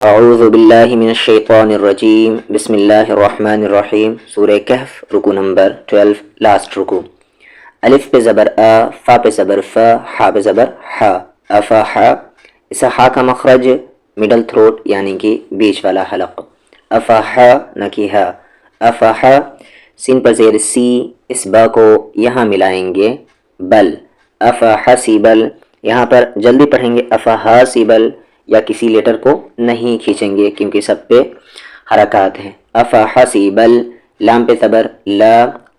اعوذ باللہ من الشیطان الرجیم بسم اللہ الرحمن الرحیم سورہ کہف رکو نمبر 12 لاسٹ رکو۔ الف پہ زبر آ، فا پہ زبر فا، ہا پہ زبر ہا، افاح۔ اس ہا کا مخرج مڈل تھروٹ یعنی کہ بیچ والا حلق، افاح نہ کہ ہا، افاح۔ سین پر زیر سی، اس با کو یہاں ملائیں گے بل، افاحسیبل۔ یہاں پر جلدی پڑھیں گے افاحسیبل، یا کسی لیٹر کو نہیں کھینچیں گے کیونکہ سب پہ حرکات ہیں۔ افاحسیبل، لام پہ زبر لا،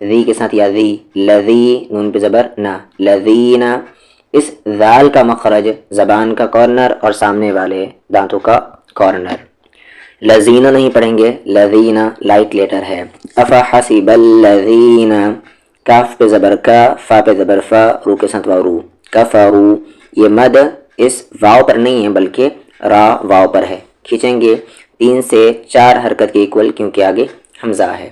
ذی کے ساتھ یا ذی، لذی، نون پہ زبر نا، لذینا۔ اس ذال کا مخرج زبان کا کارنر اور سامنے والے دانتوں کا کارنر، لذینہ نہیں پڑھیں گے، لذینہ لائٹ لیٹر ہے۔ افاحسب الذین، کاف پہ زبر کا، فا پہ زبر فا، رو کے ساتھ واو رو، کفرو۔ یہ مد اس واو پر نہیں ہے بلکہ را واو پر ہے، کھینچیں گے 3 سے 4 حرکت کے ایکول کیونکہ آگے حمزہ ہے۔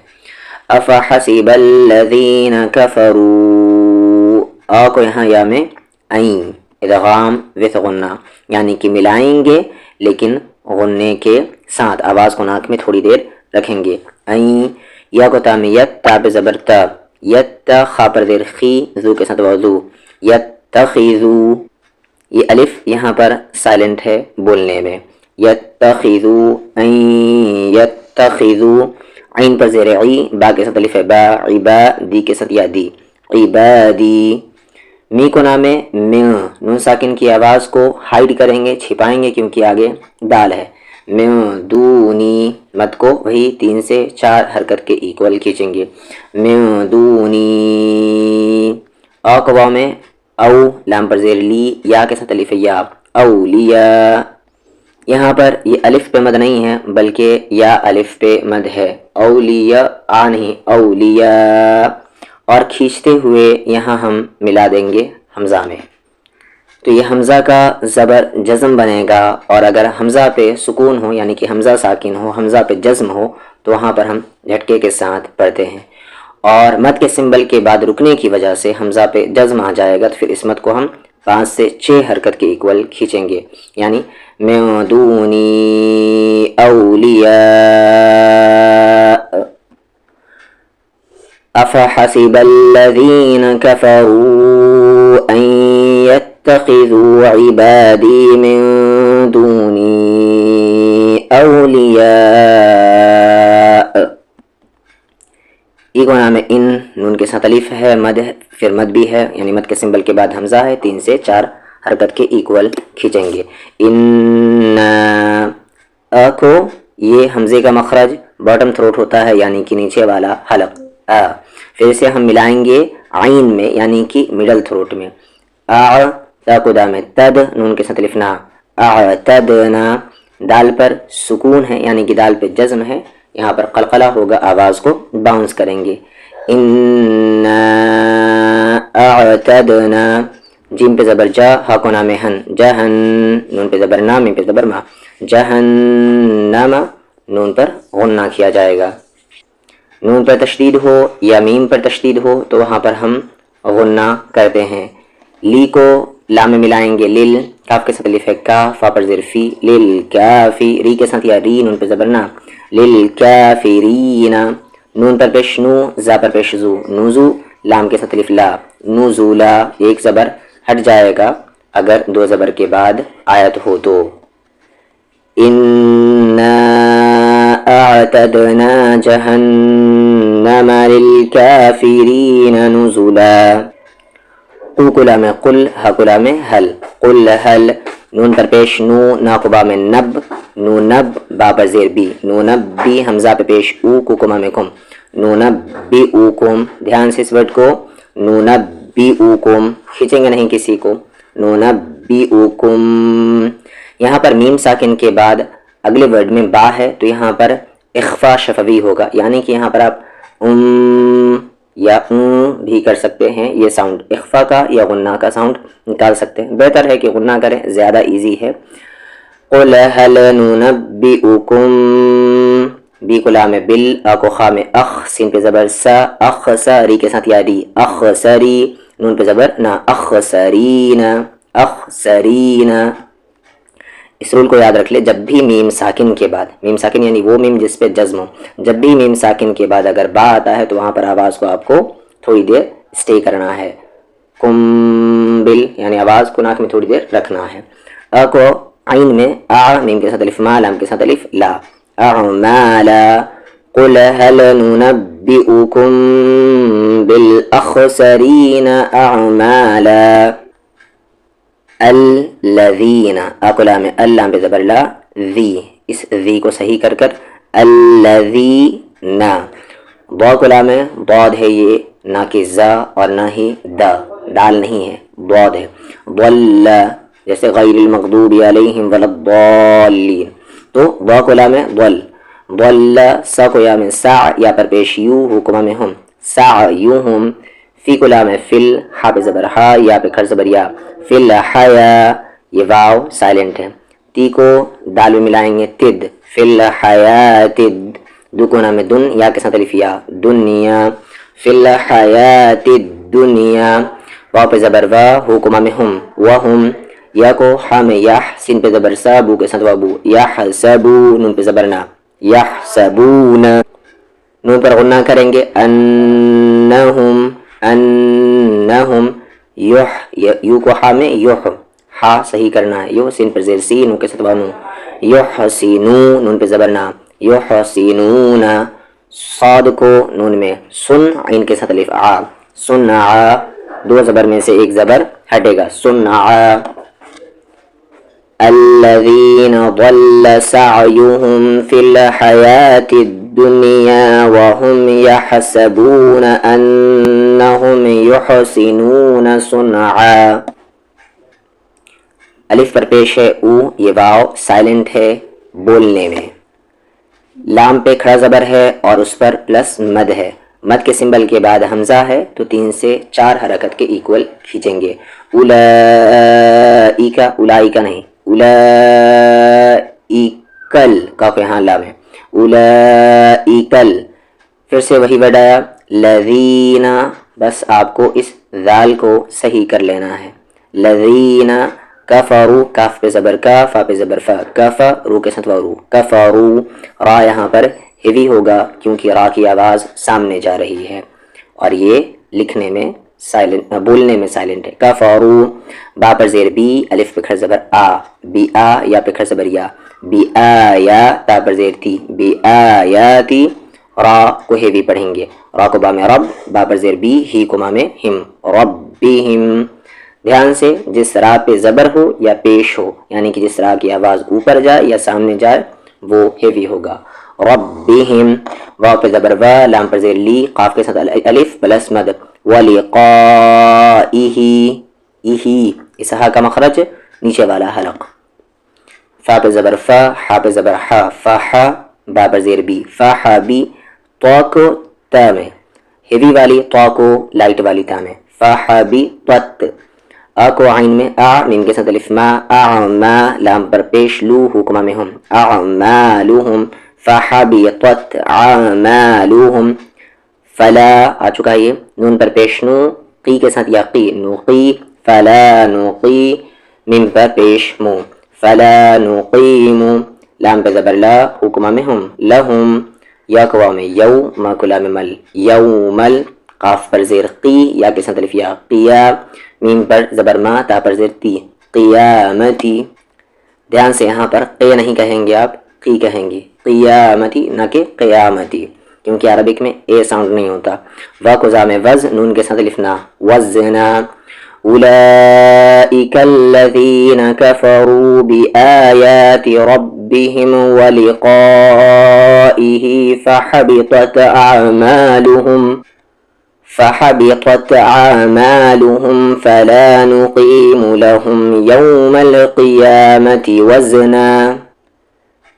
افحسب الذین کفروا، آ کو یہاں یا میں عین، ادغام وث غنہ، یعنی کہ ملائیں گے لیکن غنے کے ساتھ، آواز کو ناک میں تھوڑی دیر رکھیں گے۔ عین، یا کو تا میں یت، تا پہ زبر تا، یت، خا پر زیر خی، زو کے ساتھ وضو، یتخذو۔ یہ الف یہاں پر سائلنٹ ہے بولنے میں، یتخذو، عین یتخذو۔ عین پر زیر عی، با کے ساتھ الف ہے با، عبا، دی کے ساتھ یا دی، عبادی۔ می کو نام ہے میں، نون ساکن کی آواز کو ہائیڈ کریں گے، چھپائیں گے کیونکہ آگے دال ہے۔ میں دونی، مد کو وہی 3 سے 4 حرکت کے ایکول کھینچیں گے۔ میں دونی، آ کو واو میں او، لام پر زیر لی، یا کے ساتھ الف یا، اولیاء۔ یہاں پر یہ الف پہ مد نہیں ہے بلکہ یا الف پہ مد ہے، اولیاء آ نہیں، اولیاء۔ اور کھینچتے ہوئے یہاں ہم ملا دیں گے حمزہ میں، تو یہ حمزہ کا زبر جزم بنے گا، اور اگر حمزہ پہ سکون ہو یعنی کہ حمزہ ساکن ہو، حمزہ پہ جزم ہو تو وہاں پر ہم جھٹکے کے ساتھ پڑھتے ہیں، اور مد کے سمبل کے بعد رکنے کی وجہ سے حمزہ پہ جزم آ جائے گا، تو پھر اس مد کو ہم 5 سے 6 حرکت کے ایکول کھینچیں گے، یعنی من دونی اولیاء۔ افحسب الذین کفروا ان يتخذوا عبادی من دونی اولیاء۔ ای کو نام ہے ان، نون کے ساتھ الف ہے، مد ہے، پھر مد بھی ہے یعنی مد کے سمبل کے بعد حمزہ ہے، 3 سے 4 حرکت کے ایکول کھینچیں گے۔ ان، ا کو یہ حمزے کا مخرج باٹم تھروٹ ہوتا ہے یعنی کہ نیچے والا حلق، ا، پھر اسے ہم ملائیں گے عین میں یعنی کہ مڈل تھروٹ میں۔ ا، تا کو دام ہے تد، نون کے ساتھ الف نا، اعتدنا۔ دال پر سکون ہے یعنی کہ دال پہ جزم ہے، یہاں پر قلقلہ ہوگا، آواز کو باؤنس کریں گے۔ انا اعتدنا، جیم پہ زبر جا، ہا کو نام ہن، جہن، نون پہ زبر نا، میم پہ زبر ما، جہنم، نون پر غنہ کیا جائے گا۔ نون پر تشدید ہو یا میم پر تشدید ہو تو وہاں پر ہم غنہ کرتے ہیں۔ لی کو لام میں ملائیں گے لل، کاف کے ساتھ الف ہے کا، فا پر زیر فی، لل کافی، ری کے ساتھ یا ری، نون پہ زبر نا، للکافرین۔ نون پر پیش نو، زا پر پیش زو، نوزو، لام کے ساتھ الف لا، نزولا۔ ایک زبر ہٹ جائے گا اگر 2 زبر کے بعد آیت ہو تو۔ انا اعتدنا جہنم للکافرین نزلا۔ قو کو لام قل، ہا کو لام حل، قل حل، نون پر پیش نو، نا کو با میں نب، نو نب، با پر زیر بی، نو نب بی، حمزہ پہ پیش او، کو کما میں کم، نو نب بی او کم۔ دھیان سے اس ورڈ کو، نو نب بی او کم، کھینچیں گے نہیں کسی کو، نو نب بی او کم۔ یہاں پر میم ساکن کے بعد اگلے ورڈ میں با ہے تو یہاں پر اخفا شفوی ہوگا، یعنی کہ یہاں پر آپ یا بھی کر سکتے ہیں، یہ ساؤنڈ اخفا کا یا غنہ کا ساؤنڈ نکال سکتے ہیں، بہتر ہے کہ غنہ کریں، زیادہ ایزی ہے۔ قل هل ننبئکم، بی کو لام بل، آ کو خا میں اخ، سین پہ زبر سا، اخسری کے ساتھ یا ری، اخسری، نون پہ زبر نا، اخسرین، اخسرین۔ اس رول کو یاد رکھ لے، جب بھی میم ساکن کے بعد، میم ساکن یعنی وہ میم جس پہ جزم ہو، جب بھی میم ساکن کے بعد اگر با آتا ہے تو وہاں پر آواز کو آپ کو تھوڑی دیر اسٹے کرنا ہے. کمبل یعنی آواز کو ناک میں تھوڑی دیر رکھنا ہے. ا کو عین میں آ، میم کے ساتھ الف ما، لام کے ساتھ الف لا. اعمالا قل هل ننبئكم بالاخسرین اعمالا. الذین، اقلا میں اللام پہ زبر لا، ذی، اس ذی کو صحیح کر کر الذین. ضاد میں ضاد ہے، یہ نہ کہ زا اور نہ ہی دا، دال نہیں ہے، ضاد ہے. ضل جیسے غیر المغضوب علیہم ولا الضالین، تو ضا میں ضل. ضل سا کو یا میں سا، یا پر پیش یو، حکمہ میں ہم سعیہم. فی کلا میں فل، ہا پہ زبر ہا، یا پہ کھر زبر یا. فل حیا، یہ واو سائلنٹ ہے. تی کو دال میں ملائیں گے تد، فل حیات. دو کو نام میں دن، یا کے ساتھ الف یا، دنیا. فل حیات الدنیا. واو پہ زبر وا، حکمہ میں ہم وہم. یا کو ہا میں یح، سین پہ زبر سا، بو کے ساتھ وابو، یحسبو، نون پہ زبر نا، یحسبون. نون پر غنہ کریں گے انہم، انہم. یو کو ہا میں یح، ہا صحیح کرنا ہے، یو سین پر زیر سی، نون کے ساتھ وانو، یحسینو، نون پہ زبر نا، یحسینون. صاد کو نون میں سن، عین کے ساتھ الف آ، سنع. دو زبر میں سے ایک زبر ہٹے گا، سنع. الذین ضل سعیہم فی الحیاة الدنیا وهم یحسبون انہم یحسنون صنعا. الف پر پیش ہے او، یہ واو سائلنٹ ہے بولنے میں. لام پہ کھڑا زبر ہے اور اس پر پلس مد ہے. مد کے سمبل کے بعد حمزہ ہے تو 3 سے 4 حرکت کے ایکول کھینچیں گے. اولائکا، اولائکا نہیں، اولائکل، کاف یہاں لام ہے، اولائکل. پھر سے وہی ورڈ آیا لذین، بس آپ کو اس ذال کو صحیح کر لینا ہے. لذین کفروا، کاف پہ زبر کا، فا پہ زبر فا، کفا، رو کے ساتھ رو، کفروا. را یہاں پر ہیوی ہوگا کیونکہ را کی آواز سامنے جا رہی ہے اور یہ لکھنے میں سائلنٹ، بولنے میں سائلنٹ ہے. کفروا. با پر زیر بی، الف پہ کھڑا زبر آ، بی آ، یا پہ کھڑا زبر یا، بی آیا، تا پر زیر تی، بی آیاتی. را کو ہیوی پڑھیں گے، را کو با میں رب، با پر زیر بی، ہی کو ما میں ہم، ربہم. دھیان سے جس را پہ زبر ہو یا پیش ہو، یعنی کہ جس را کی آواز اوپر جائے یا سامنے جائے وہ ہیوی ہوگا. ربہم. واو پہ زبر وا، لام پر زیر لی، قاف کے ساتھ الف پلس مد. ولقائہ، ایہی، اس ہا کا مخرج نیچے والا حلق. فا پہ زبر فا، ہا پہ زبر ہا، فاحا، با پر زیر بی، فاحا بی. تو کو تا میں ہیوی والی، تو کو لائٹ والی تا میں، فاحا بی توت. آ کو عین میں آ، میم کے ساتھ الف ما، اعما، لام پر پیش لو، حکمہ میں ہم، اعمالہم. فحبطت اعمالہم. فلا آ چکا ہے یہ، نون پر پیش نو، قی کے ساتھ یا قی، نقی، فلا نقی، میم پر پیش مو، فلا نقیم. لام پہ زبر لا، حکمہ میں ہم، لہم. یا کوا میں یو، ما کو لام مل، یومل. قاف پر زیر قی، یا کے ساتھ الف یا، قیا، میم پر زبر ما، تا پر زیر تی، قیامتی. دھیان سے یہاں پر قی نہیں کہیں گے آپ، قی کہیں گے، قیامتی نہ کہ قیامتی، کیونکہ عربک میں اے ساؤنڈ نہیں ہوتا. وا کو زا میں وز، نون کے ساتھ الف نا، وزنا. اولئک الذین کفروا بآیات ربهم ولقائه فحبطت اعمالهم فلا نقیم لهم یوم القیامة وزنا.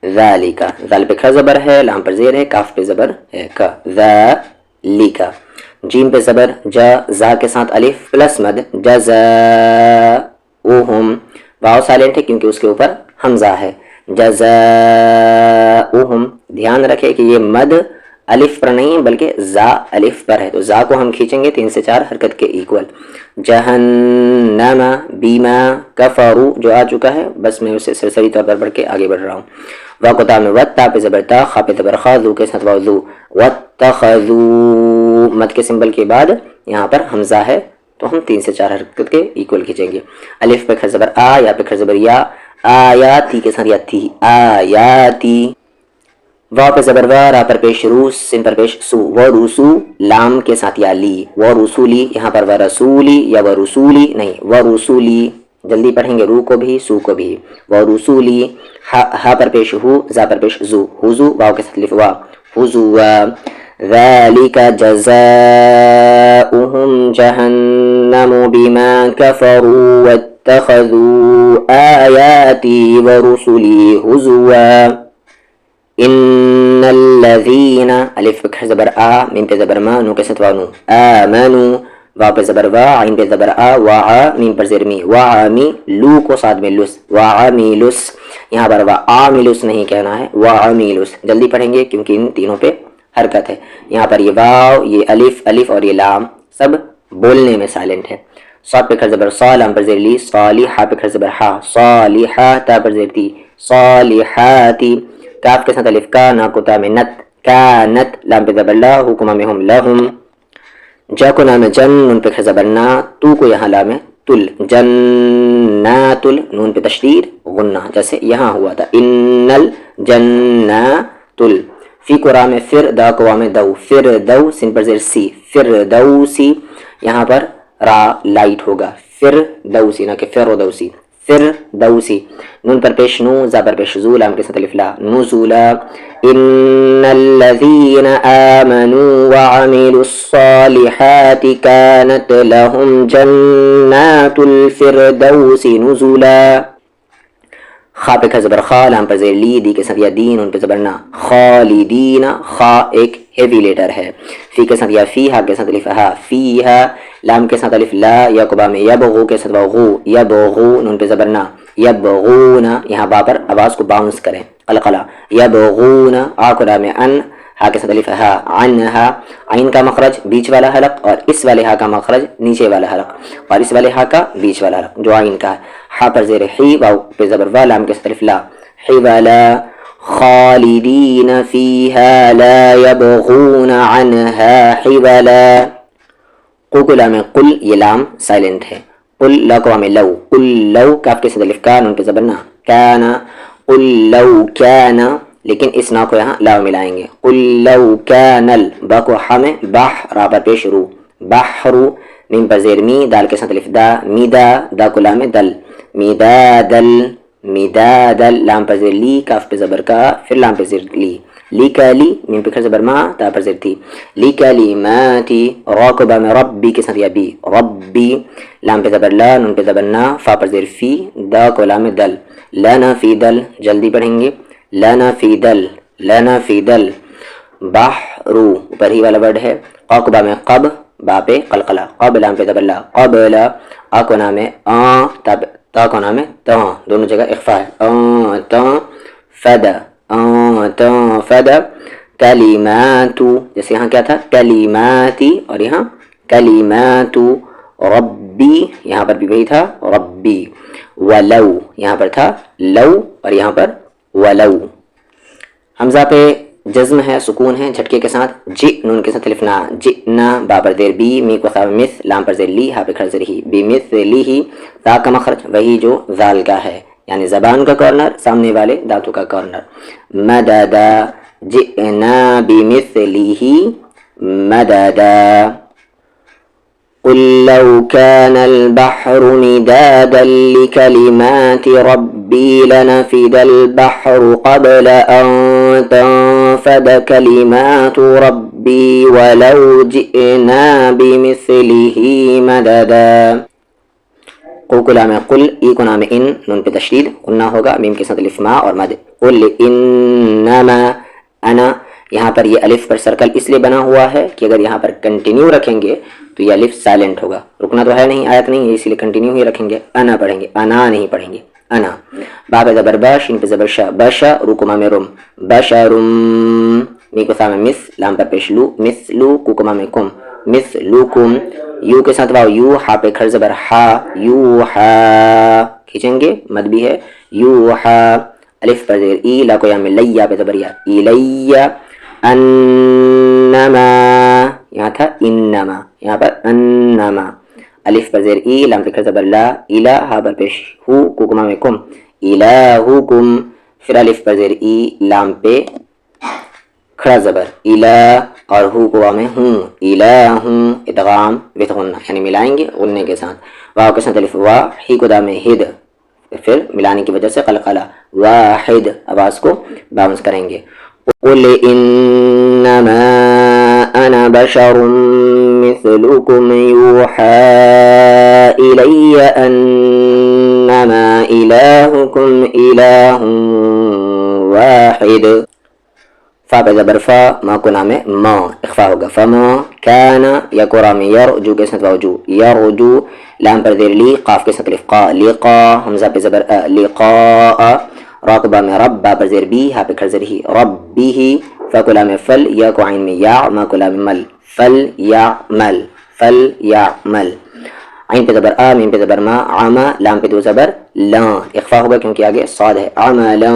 ذالک، ذال پہ کھا زبر ہے، لام پر زیر ہے، کاف پہ زبر ہے کا، ذالک. جیم پہ زبر جا، زا کے ساتھ الف پلس مد، جزاؤہم. واو سائلنٹ ہے کیونکہ اس کے اوپر حمزہ ہے، جزاؤہم. دھیان رکھے کہ یہ مد الف پر نہیں ہے بلکہ زا الف پر ہے، تو زا کو ہم کھینچیں گے 3 سے 4 حرکت کے ایکول. جہنم بیما کفروا جو آ چکا ہے، بس میں اسے سرسری طور پر پڑھ کے آگے بڑھ رہا ہوں. واقتا میں وت تا پہ زبر تا، خا پہ زبر خا، ذو کے ساتھ واو ذو، واتخذوا مد کے سمبل کے بعد یہاں پر حمزہ ہے تو ہم 3 سے 4 حرکت کے ایکول کھینچیں گے. الف پہ کھڑ زبر آ، یا پہ کھڑ زبر یا، آیاتی کے ساتھ یا تھی، آیاتی. واو پہ زبر وا، را پر پیش رو، سین پر پیش سو، و رسو لام کے ساتھ یا لی، و رسولی. یہاں پر و رسولی یا و رسولی نہیں، و رسولی. جلدی پڑھیں گے رو کو بھی سو کو بھی. و رسولی. ہا پر پیش ہو، زا پر پیش زو، حضو واو کے ساتھ لف وا، حضوا. ذالک جزاؤہم جہنم بما کفروا واتخذوا آیاتی ورسلی ہزوا. ان الذین الف پہ کھڑ زبر آ، میم پہ زبر ما، نو کے ساتھ وانو، آمنو واو پہ زبر وا، عین پہ زبر آ، وا میم پر زیر می، وعمی لو کو ساتھ میں لس، وعمیلس. یہاں پر وعاملس نہیں کہنا ہے، وعمیلس. جلدی پڑھیں گے کیونکہ ان تینوں پہ حرکت ہے. یہاں پر یہ واو، یہ الف اور یہ لام سب بولنے میں سائلنٹ ہے. صاد پہ کھڑ زبر صا، لام پر زیر لی، صالحہ پہ کھڑ زبر ہا، صالحہ تا پر زیر تی، صالحاتی. کاف کے ساتھ الف کا، نا کو تا میں نت، کانت لام پہ زبر لا، حکمہ میں ہم لہم. جا کو نام جن، نون پہ کھڑ زبر نا، تو کو یہاں لام ہے تل، جناتل نون پہ تشدید غنہ جیسے یہاں ہوا تھا، انل جناتل. فی کو را میں فر، دا کو وا میں دو، فر دو سن پر زیر سی، فر دو سی. یہاں پر را لائٹ ہوگا، فر دو سی نہ کہ فر دو سی، فر دو سی. نون پر پیش نو، زا پر پیش زو، لام کے ساتھ الف لا، نزولا. ان الذین آمنوا وعملوا الصالحات كانت لهم جنات الفردوس نزولا. خا پہ کھا زبر خا، لام پر زیر لی، دی کے ساتھ یا دین، ان پہ زبر نا، خالدین. خا ایک ہیوی لیٹر ہے. فی کے ساتھ یا فی، ہا کے ساتھ الف ہا، فیہا لام کے ساتھ الف لا، یا قبا میں یبغو کے ساتھ غو، یبغو نون پہ زبر نا، یبغون. یہاں با پر آواز کو باؤنس کریں، قلقلہ، یبغون. آ کو را میں ان، ہا کے ساتھ الف ہا، عنہا. عین کا مخرج بیچ والا حلق، اور اس والے ہا کا مخرج نیچے والا حلق، اور اس والے ہا کا بیچ والا حلق جو عین کا ہے. ہا پر زیر حی، واو پہ زبر وا، لام کے ساتھ الف لا، حوالا. خالدین فیہا لا یبغون عنہا حوالا. قوقلا میں قل، یہ لام سائلنٹ ہے. قل لا کو میں لو، قل لو کاف کے ساتھ الف کا، نون پہ زبر نا، کانا. قل لو کانا، لیکن اس نا کو یہاں لا ملائیں گے. قل لو کانل، با کو ہا میں باہ، را پر پیش رو، بحرو. میم پر زیر می، دال کے ساتھ الف دا، میدا، دا کو لام دل، میدادل، میدادل. لام پر زیر لی، کاف پہ زبر کا، پھر لام پہ زیر لی، لی کا لی، میم پہ کھر زبر ما، تا پر زیر تھی، لی کلماتی. را کو با میں ربی کے ساتھ یا بی، ربی. لام پہ زبر لا، نون پہ زبر نا، فا پر زیر فی، دا کو لام دل، لنا فی دل. جلدی پڑھیں گے، لنا فی دل، لنا فی دل. بحرو اوپر ہی والا ورڈ ہے. قاقبہ میں قب، با پہ قلقلہ، قب لام پہ زبر لا، قبلا. آ کو نام ہے آن، تا کو نام ہے تاں، دونوں جگہ اخفا ہے، آن تاں. فدا، آن تاں فدا. کلماتو، جیسے یہاں کیا تھا کلماتی، اور یہاں کلماتو. ربی، یہاں پر بھی وہی تھا ربی. ولو، یہاں پر تھا لو، اور یہاں پر ولو. حمزہ پہ جزم ہے، سکون ہے جھٹکے کے ساتھ. جی نون کے ساتھ الف نا، جئنا. با پر زیر بی، می کو خا مث، لام پر زیر لی، ہا پہ کھڑ زیر ہی، بمثلہ. تا کا مخرج وہی جو ذال کا ہے، یعنی زبان کا کارنر، سامنے والے دانتوں کا کارنر. مددا، جئنا بمثلہ مددا. قل لو كان البحر مدادا لكلمات ربي لنفد البحر قبل أن تنفد كلمات ربي ولو جئنا بمثله مددا. قوقلا میں قل، ای کو نام ان، نون پہ تشدید قلنا ہوگا، میم کے ساتھ الف ما اور مد. قل انما انا. یہاں پر یہ الف پر سرکل اس لیے بنا ہوا ہے کہ اگر یہاں پر کنٹینیو رکھیں گے تو یہ الف سائلنٹ ہوگا. رکنا تو ہے نہیں، آیت نہیں ہے، اسی لیے کنٹینیو ہی رکھیں گے. انا پڑھیں گے، انا نہیں پڑھیں گے، انا. با پہ زبر با، شین پہ زبر شا، بشا. رکما میں رم، بشرم. می کو سامنے مس لام پر پیش لو مثلو کو کو میں کم مثلکم یو کے ساتھ واو یو ہا پہ کھڑ زبر ہا یو ہا کھینچیں گے مد بھی ہے یو ہا الف پر زیر ای لا کو یا میں لیا پہ زبر یا الیہ انما یہاں تھا انما یہاں پر انما الف پر زیر ای لام پہ کھڑ زبر لا الہ ہا پر پیش ہو کو کو میں کم الہکم پھر الف پر زیر ای لام پہ کھڑا زبر الہ اور ہو کو میں ہوں الہ ادغام بغنہ یعنی ملائیں گے غننے کے ساتھ واو کے ساتھ الف وا ہی کو دام ہد پھر ملانے کی وجہ سے قلقلہ واحد آواز کو باؤنس کریں گے قل انما انا بشر مثلكم يوحى الي انما الهكم اله واحد فا پہ زبر فا ما کو نام ہے ما اخفا ہوگا فما کانا یا کو رام یرجو کے ساتھ واوجو یرجو لام پر دیر لی قاف کے ساتھ لقا لقا حمزہ پہ زبر لقاء راقبہ میں رب با پر زیر بی ہا پہ کھر زر ہی ربی ہی فا کو لام فل یا کو عین میں یا ما کو لام مل فل یعمل عین پہ زبر آ میم پہ زبر ما عما لام پہ دو زبر لا اخفا ہوگا کیونکہ آگے صاد ہے عملا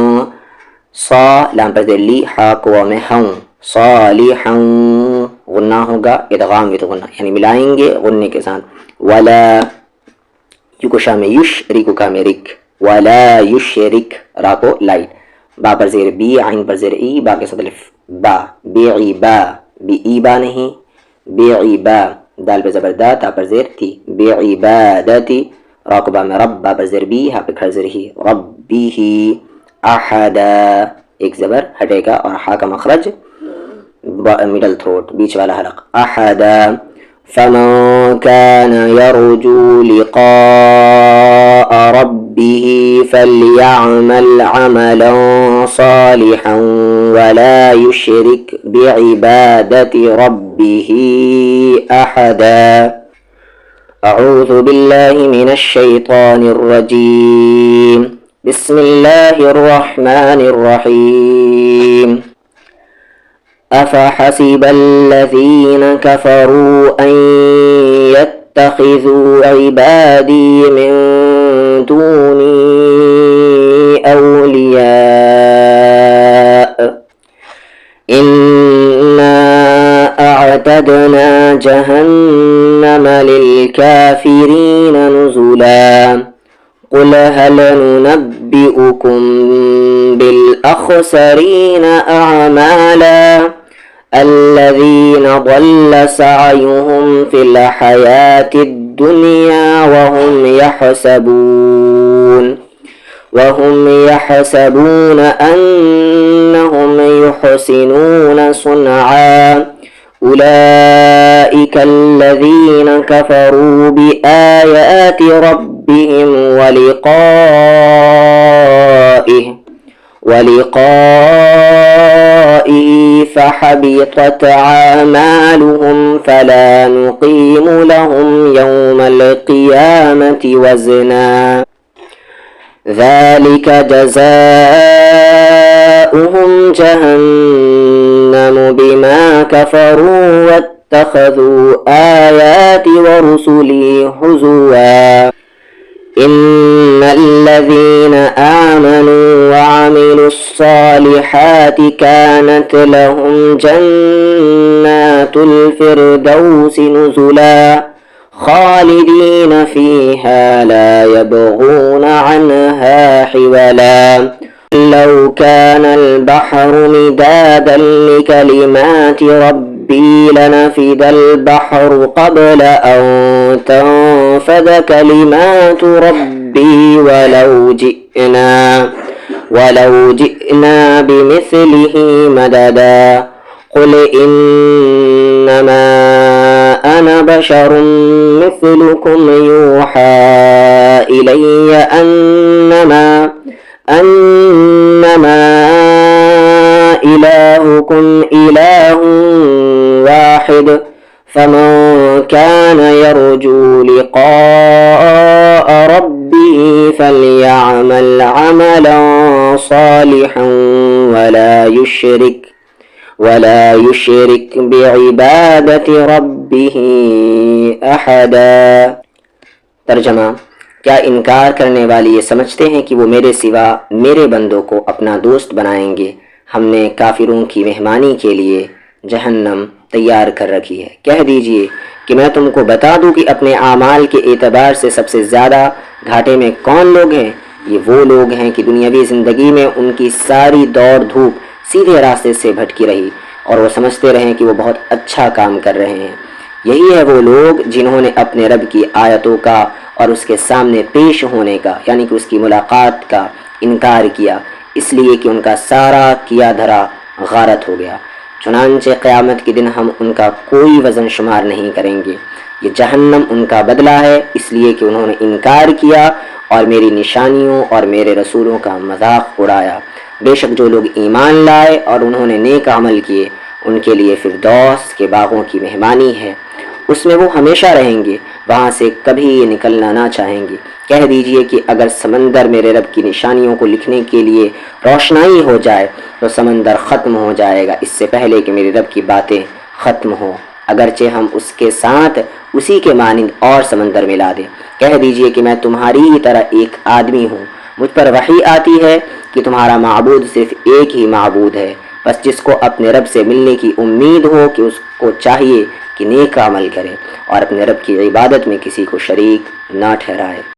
صا لام پر دیر لی ہا کو میں ہوں صالحا غنہ ہوگا ادغام وت غنہ یعنی ملائیں گے غننے کے ساتھ ولا یو کو شام یشری کو کام رک ولا یشرک را کو لائٹ با پر زیر بی عین پر زیر ای با کے ساتھ الف با بعبا بعبا نہیں بعبا دال پہ زبر دا تا پر زیر تھی بعبادتی را کو با میں رب با پر زیر بی ہا پہ کھڑ زیر ہی ربی ہی احدا ایک زبر ہٹے گا اور ہا کا مخرج مڈل تھروٹ بیچ والا حلق احدا فمن كان يرجو لقاء ربه فليعمل عملا صالحا ولا يشرك بعبادة ربه أحدا أعوذ بالله من الشيطان الرجيم بسم الله الرحمن الرحيم أفحسب الذين كفروا أن يتخذوا عبادي من دوني أولياء إنا أعتدنا جهنم للكافرين نزلا قل هل ننبئكم بالأخسرين أعمالا الذين ضل سعيهم في الحياة الدنيا وهم يحسبون أنهم يحسنون صنعا أولئك الذين كفروا بآيات ربهم ولقائه فحبطت أعمالهم فلا نقيم لهم يوم القيامة وزنا ذلك جزاؤهم جهنم بما كفروا واتخذوا آياتي ورسلي هزوا إن الذين آمنوا وعملوا الصالحات كانت لهم جنات الفردوس نزلا خالدين فيها لا يبغون عنها حولا لو كان البحر مدادا لكلمات ربي لنفد البحر قبل أن تنفد كلمات ربي ولو جئنا بمثله مددا قل إنما أنا بشر مثلكم يوحى إلي أنما إلهكم إله واحد فمن كان يرجو لقاء ربه فليعمل عملا صالحا ولا يشرك بعبادة ربه أحدا۔ ترجمہ، کیا انکار کرنے والے یہ سمجھتے ہیں کہ وہ میرے سوا میرے بندوں کو اپنا دوست بنائیں گے؟ ہم نے کافروں کی مہمانی کے لیے جہنم تیار کر رکھی ہے۔ کہہ دیجئے کہ میں تم کو بتا دوں کہ اپنے اعمال کے اعتبار سے سب سے زیادہ گھاٹے میں کون لوگ ہیں؟ یہ وہ لوگ ہیں کہ دنیاوی زندگی میں ان کی ساری دوڑ دھوپ سیدھے راستے سے بھٹکی رہی اور وہ سمجھتے رہیں کہ وہ بہت اچھا کام کر رہے ہیں۔ یہی ہے وہ لوگ جنہوں نے اپنے رب کی آیتوں کا اور اس کے سامنے پیش ہونے کا یعنی کہ اس کی ملاقات کا انکار کیا، اس لیے کہ ان کا سارا کیا دھرا غارت ہو گیا۔ چنانچہ قیامت کے دن ہم ان کا کوئی وزن شمار نہیں کریں گے۔ یہ جہنم ان کا بدلہ ہے، اس لیے کہ انہوں نے انکار کیا اور میری نشانیوں اور میرے رسولوں کا مذاق اڑایا۔ بے شک جو لوگ ایمان لائے اور انہوں نے نیک عمل کیے، ان کے لیے فردوس کے باغوں کی مہمانی ہے، اس میں وہ ہمیشہ رہیں گے، وہاں سے کبھی یہ نکلنا نہ چاہیں گے۔ کہہ دیجئے کہ اگر سمندر میرے رب کی نشانیوں کو لکھنے کے لیے روشنائی ہو جائے تو سمندر ختم ہو جائے گا اس سے پہلے کہ میرے رب کی باتیں ختم ہوں، اگرچہ ہم اس کے ساتھ اسی کے مانند اور سمندر ملا دیں۔ کہہ دیجئے کہ میں تمہاری ہی طرح ایک آدمی ہوں، مجھ پر وحی آتی ہے کہ تمہارا معبود صرف ایک ہی معبود ہے، بس جس کو اپنے رب سے ملنے کی امید ہو کہ اس کو چاہیے کہ نیک عمل کرے اور اپنے رب کی عبادت میں کسی کو شریک نہ ٹھہرائے۔